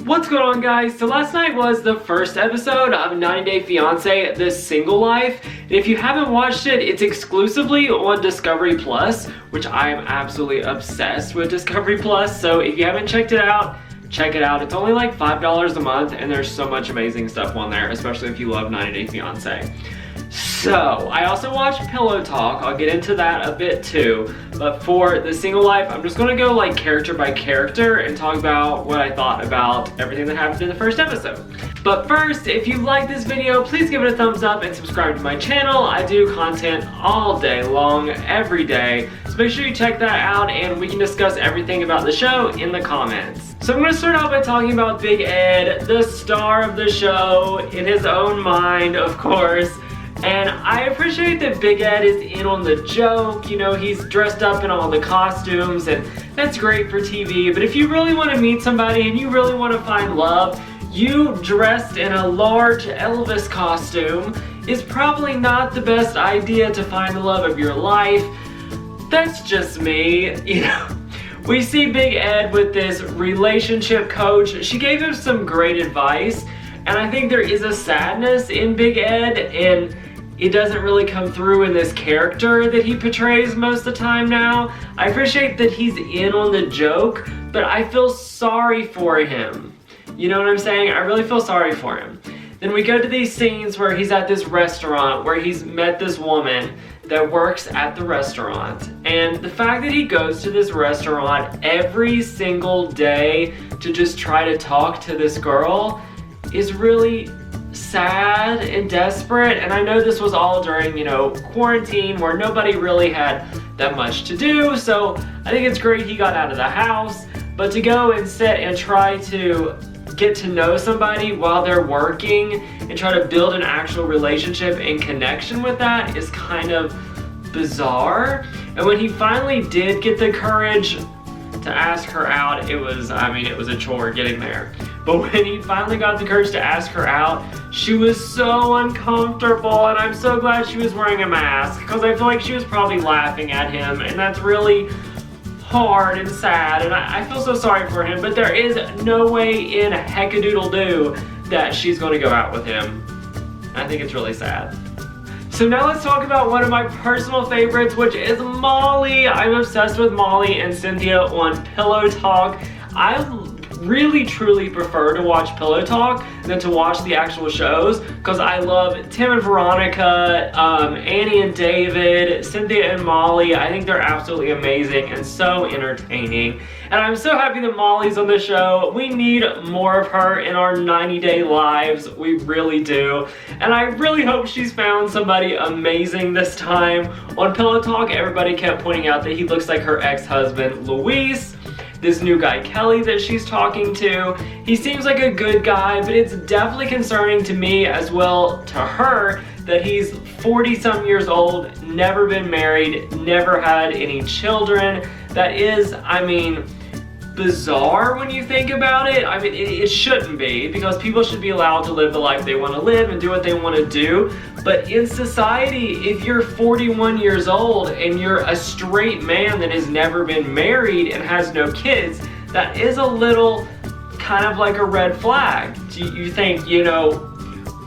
What's going on, guys? So last night was the first episode of 90 Day Fiance, The Single Life. And if you haven't watched it, it's exclusively on Discovery Plus, which I am absolutely obsessed with Discovery Plus. So if you haven't checked it out, check it out. It's only like $5 a month and there's so much amazing stuff on there, especially if you love 90 Day Fiance. So, I also watched Pillow Talk. I'll get into that a bit too. But for The Single Life, I'm just gonna go like character by character and talk about what I thought about everything that happened in the first episode. But first, if you like this video, please give it a thumbs up and subscribe to my channel. I do content all day long, every day. So make sure you check that out and we can discuss everything about the show in the comments. So I'm gonna start out by talking about Big Ed, the star of the show, in his own mind, of course. And I appreciate that Big Ed is in on the joke. You know, he's dressed up in all the costumes and that's great for TV. But if you really want to meet somebody and you really want to find love, you dressed in a large Elvis costume is probably not the best idea to find the love of your life. That's just me, you know. We see Big Ed with this relationship coach. She gave him some great advice. And I think there is a sadness in Big Ed, and it doesn't really come through in this character that he portrays most of the time now. I appreciate that he's in on the joke, but I feel sorry for him. You know what I'm saying? I really feel sorry for him. Then we go to these scenes where he's at this restaurant where he's met this woman that works at the restaurant. And the fact that he goes to this restaurant every single day to just try to talk to this girl is really sad and desperate. And I know this was all during, you know, quarantine where nobody really had that much to do. So I think it's great he got out of the house, but to go and sit and try to get to know somebody while they're working and try to build an actual relationship and connection with that is kind of bizarre. And when he finally did get the courage to ask her out, it was a chore getting there. But when he finally got the courage to ask her out, she was so uncomfortable, and I'm so glad she was wearing a mask because I feel like she was probably laughing at him, and that's really hard and sad, and I feel so sorry for him, but there is no way in heckadoodle-doo that she's going to go out with him. I think it's really sad. So now let's talk about one of my personal favorites, which is Molly. I'm obsessed with Molly and Cynthia on Pillow Talk. I really truly prefer to watch Pillow Talk than to watch the actual shows because I love Tim and Veronica, Annie and David, Cynthia and Molly. I think they're absolutely amazing and so entertaining. And I'm so happy that Molly's on the show. We need more of her in our 90-day lives. We really do. And I really hope she's found somebody amazing this time. On Pillow Talk, everybody kept pointing out that he looks like her ex-husband, Luis. This new guy, Kelly, that she's talking to. He seems like a good guy, but it's definitely concerning to me as well to her that he's 40-some years old, never been married, never had any children. That is, I mean, bizarre when you think about it. I mean, it shouldn't be, because people should be allowed to live the life they want to live and do what they want to do. But in society, if you're 41 years old and you're a straight man that has never been married and has no kids, that is a little kind of like a red flag. You think, you know,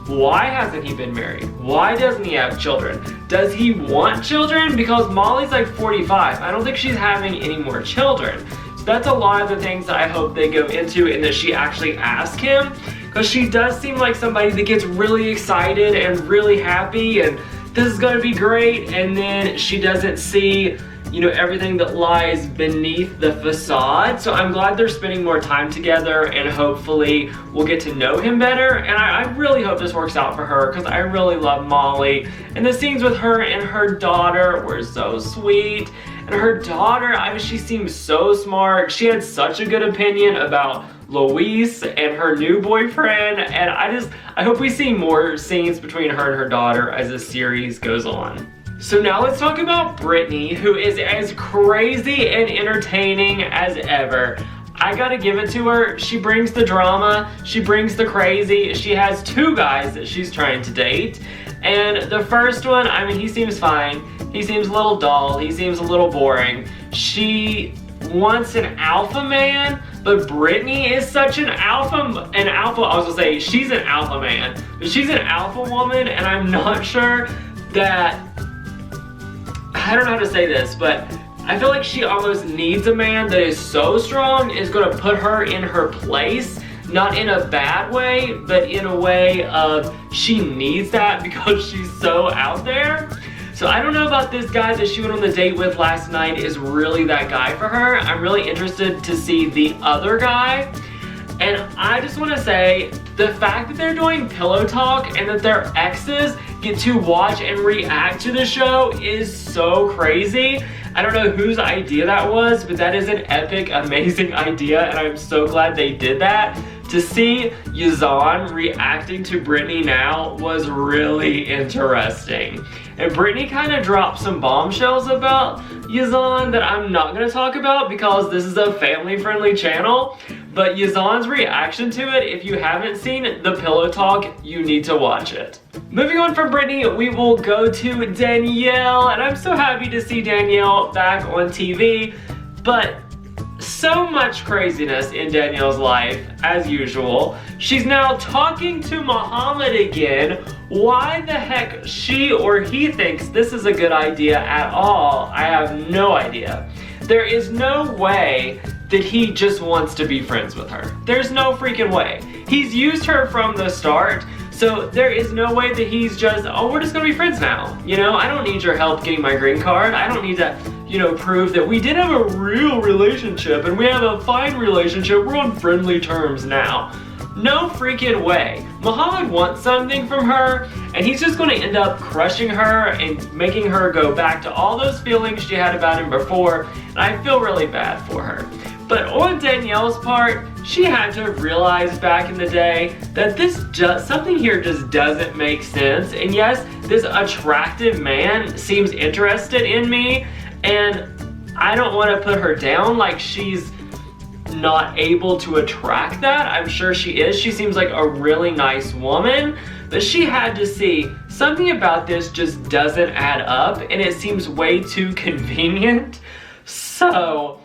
why hasn't he been married? Why doesn't he have children? Does he want children? Because Molly's like 45. I don't think she's having any more children. So that's a lot of the things that I hope they go into and that she actually asks him. Because she does seem like somebody that gets really excited and really happy and this is gonna be great, and then she doesn't see, you know, everything that lies beneath the facade. So I'm glad they're spending more time together and hopefully we'll get to know him better. And I really hope this works out for her because I really love Molly. And the scenes with her and her daughter were so sweet. And her daughter, I mean, she seems so smart. She had such a good opinion about Luis and her new boyfriend, and I hope we see more scenes between her and her daughter as the series goes on. So now let's talk about Brittany, who is as crazy and entertaining as ever. I gotta give it to her. She brings the drama, she brings the crazy. She has two guys that she's trying to date. And the first one, I mean, he seems fine. He seems a little dull, he seems a little boring. She wants an alpha man, but Brittany is such an alpha, I was gonna say she's an alpha man, but she's an alpha woman, and I'm not sure that, I don't know how to say this, but I feel like she almost needs a man that is so strong, is gonna put her in her place, not in a bad way, but in a way of she needs that because she's so out there. So I don't know about this guy that she went on the date with last night is really that guy for her. I'm really interested to see the other guy. And I just want to say, the fact that they're doing pillow talk and that their exes get to watch and react to the show is so crazy. I don't know whose idea that was, but that is an epic, amazing idea, and I'm so glad they did that. To see Yazan reacting to Brittany now was really interesting. And Brittany kind of dropped some bombshells about Yazan that I'm not going to talk about because this is a family-friendly channel. But Yazan's reaction to it, if you haven't seen the Pillow Talk, you need to watch it. Moving on from Brittany, we will go to Danielle. And I'm so happy to see Danielle back on TV. But so much craziness in Danielle's life, as usual. She's now talking to Muhammad again. Why the heck she or he thinks this is a good idea at all, I have no idea. There is no way that he just wants to be friends with her. There's no freaking way. He's used her from the start, so there is no way that he's just, oh, we're just gonna be friends now. You know, I don't need your help getting my green card. I don't need to, you know, prove that we did have a real relationship and we have a fine relationship. We're on friendly terms now. No freaking way. Muhammad wants something from her, and he's just gonna end up crushing her and making her go back to all those feelings she had about him before, and I feel really bad for her. But on Danielle's part, she had to realize back in the day that something here just doesn't make sense. And yes, this attractive man seems interested in me, and I don't want to put her down like she's not able to attract that. I'm sure she is. She seems like a really nice woman, but she had to see something about this just doesn't add up, and it seems way too convenient. So,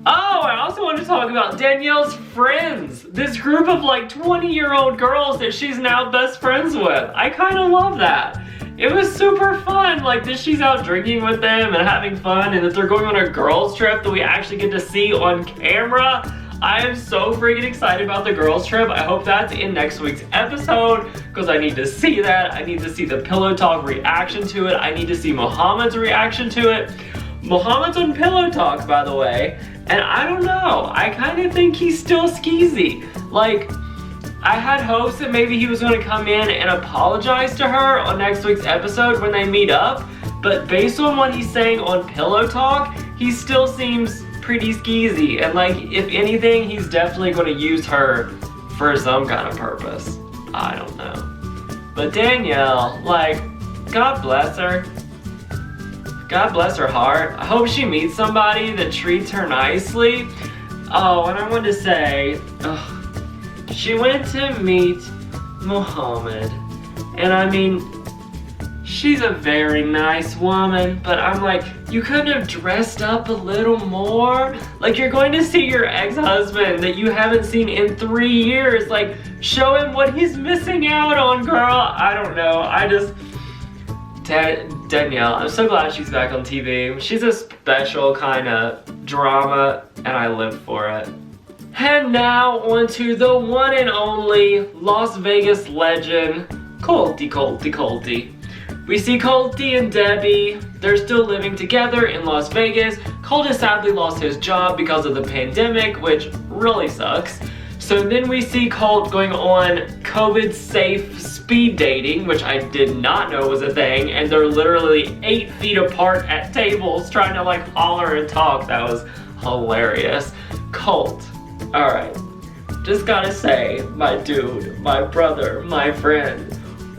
oh, I also want to talk about Danielle's friends. This group of like 20-year-old girls that she's now best friends with. I kind of love that. It was super fun, like that she's out drinking with them and having fun, and that they're going on a girls trip that we actually get to see on camera. I am so freaking excited about the girls trip. I hope that's in next week's episode because I need to see that. I need to see the Pillow Talk reaction to it. I need to see Muhammad's reaction to it. Muhammad's on Pillow Talk, by the way, and I don't know. I kind of think he's still skeezy. Like, I had hopes that maybe he was going to come in and apologize to her on next week's episode when they meet up, but based on what he's saying on Pillow Talk, he still seems pretty skeezy, and like, if anything, he's definitely going to use her for some kind of purpose. I don't know. But Danielle, like, God bless her. God bless her heart. I hope she meets somebody that treats her nicely. Oh, and I wanted to say, she went to meet Muhammad, and I mean, she's a very nice woman, but I'm like, you couldn't have dressed up a little more? Like, you're going to see your ex-husband that you haven't seen in 3 years. Like, show him what he's missing out on, girl. I don't know. Danielle, I'm so glad she's back on TV. She's a special kind of drama, and I live for it. And now on to the one and only Las Vegas legend, Colty. We see Colty and Debbie. They're still living together in Las Vegas. Colt has sadly lost his job because of the pandemic, which really sucks. So then we see Colt going on COVID-safe speed dating, which I did not know was a thing, and they're literally 8 feet apart at tables trying to like holler and talk. That was hilarious. Colt, alright, just gotta say, my dude, my brother, my friend,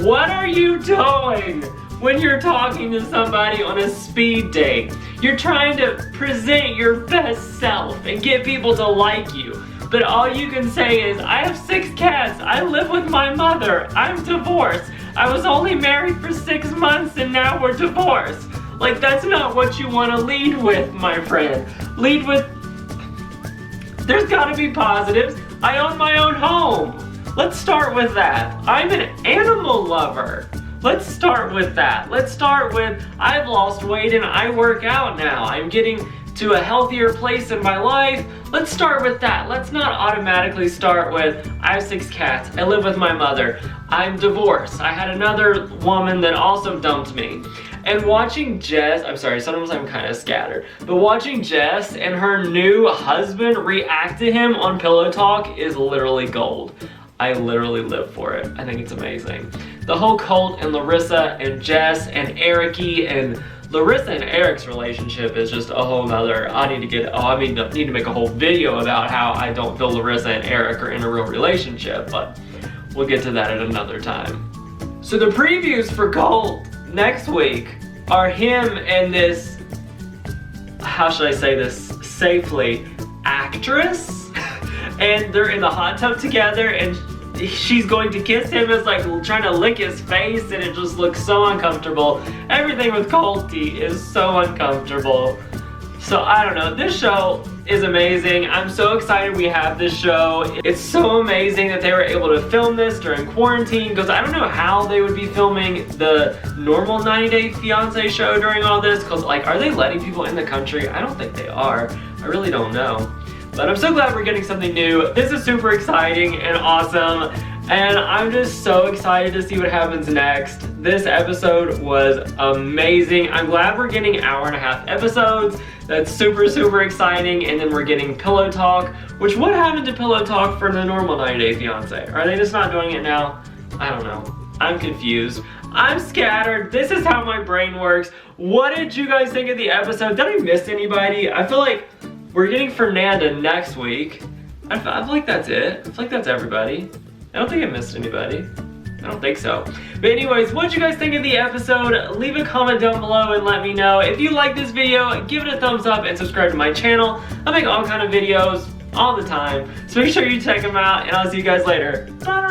what are you doing when you're talking to somebody on a speed date? You're trying to present your best self and get people to like you. But all you can say is, I have 6 cats, I live with my mother, I'm divorced, I was only married for 6 months and now we're divorced. Like, that's not what you want to lead with, my friend. Lead with, There's gotta be positives. I own my own home. Let's start with that. I'm an animal lover. Let's start with that. Let's start with I've lost weight and I work out now. I'm getting to a healthier place in my life. Let's start with that. Let's not automatically start with I have 6 cats. I live with my mother. I'm divorced. I had another woman that also dumped me. And watching Jess, I'm sorry, sometimes I'm kind of scattered, but watching Jess and her new husband react to him on Pillow Talk is literally gold. I literally live for it. I think it's amazing. The whole Colt and Larissa and Jess and Ericy and Larissa and Eric's relationship is just a whole nother, I need to make a whole video about how I don't feel Larissa and Eric are in a real relationship, but we'll get to that at another time. So the previews for Colt next week are him and this, how should I say this safely, actress? And they're in the hot tub together and she's going to kiss him. It's like trying to lick his face and it just looks so uncomfortable. Everything with Colty is so uncomfortable. So I don't know, this show is amazing. I'm so excited we have this show. It's so amazing that they were able to film this during quarantine because I don't know how they would be filming the normal 90 Day Fiance show during all this because like, are they letting people in the country? I don't think they are. I really don't know. But I'm so glad we're getting something new. This is super exciting and awesome. And I'm just so excited to see what happens next. This episode was amazing. I'm glad we're getting 1.5 hour episodes. That's super, super exciting. And then we're getting Pillow Talk, which what happened to Pillow Talk for the normal 90 Day Fiance? Are they just not doing it now? I don't know. I'm confused. I'm scattered. This is how my brain works. What did you guys think of the episode? Did I miss anybody? I feel like we're getting Fernanda next week. I feel like that's it. I feel like that's everybody. I don't think I missed anybody. I don't think so. But anyways, what did you guys think of the episode? Leave a comment down below and let me know. If you like this video, give it a thumbs up and subscribe to my channel. I make all kind of videos all the time. So make sure you check them out and I'll see you guys later. Bye!